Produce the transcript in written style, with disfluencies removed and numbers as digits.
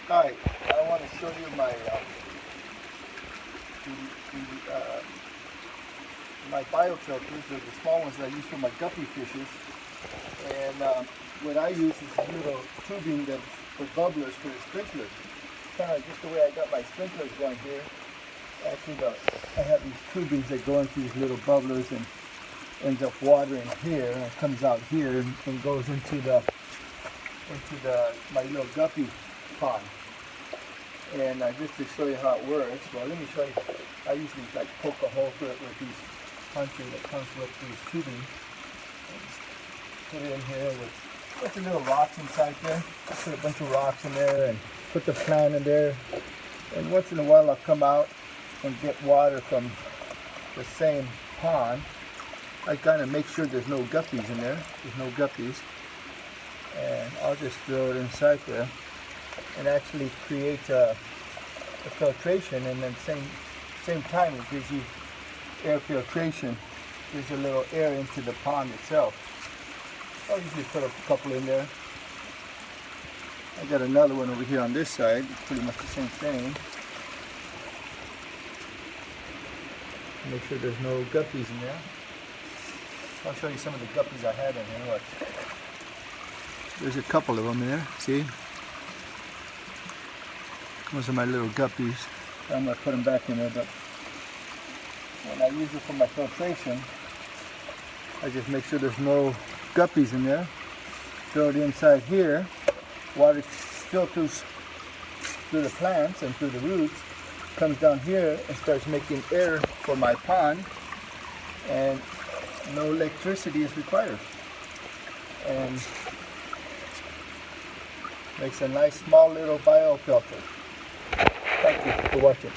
Alright, I want to show you my the, my biofilters. They're the small ones that I use for my guppy fishes. And what I use is a little tubing that's for bubblers for the sprinklers. Kind of just the way I got my sprinklers going here. Actually, I have these tubings that go into these little bubblers and ends up watering here, and it comes out here and goes into my little guppy pond. And just to show you how it works, well, let me show you. I usually like poke a hole through it with these puncher that comes with these tubing. Put it in here with the little rocks inside there. I put a bunch of rocks in there and put the plant in there. And once in a while I'll come out and get water from the same pond. I kind of make sure there's no guppies in there. There's no guppies. And I'll just throw it inside there and actually create a filtration, and then same time it gives you air filtration. Gives a little air into the pond itself. I'll usually put a couple in there. I got another one over here on this side, pretty much the same thing. Make sure there's no guppies in there. I'll show you some of the guppies I had in here. Look. There's a couple of them in there, see? Those are my little guppies. I'm going to put them back in there, but when I use it for my filtration, I just make sure there's no guppies in there. Throw it inside here. Water filters through the plants and through the roots, comes down here and starts making air for my pond, and no electricity is required. And makes a nice small little biofilter. Thank you for watching.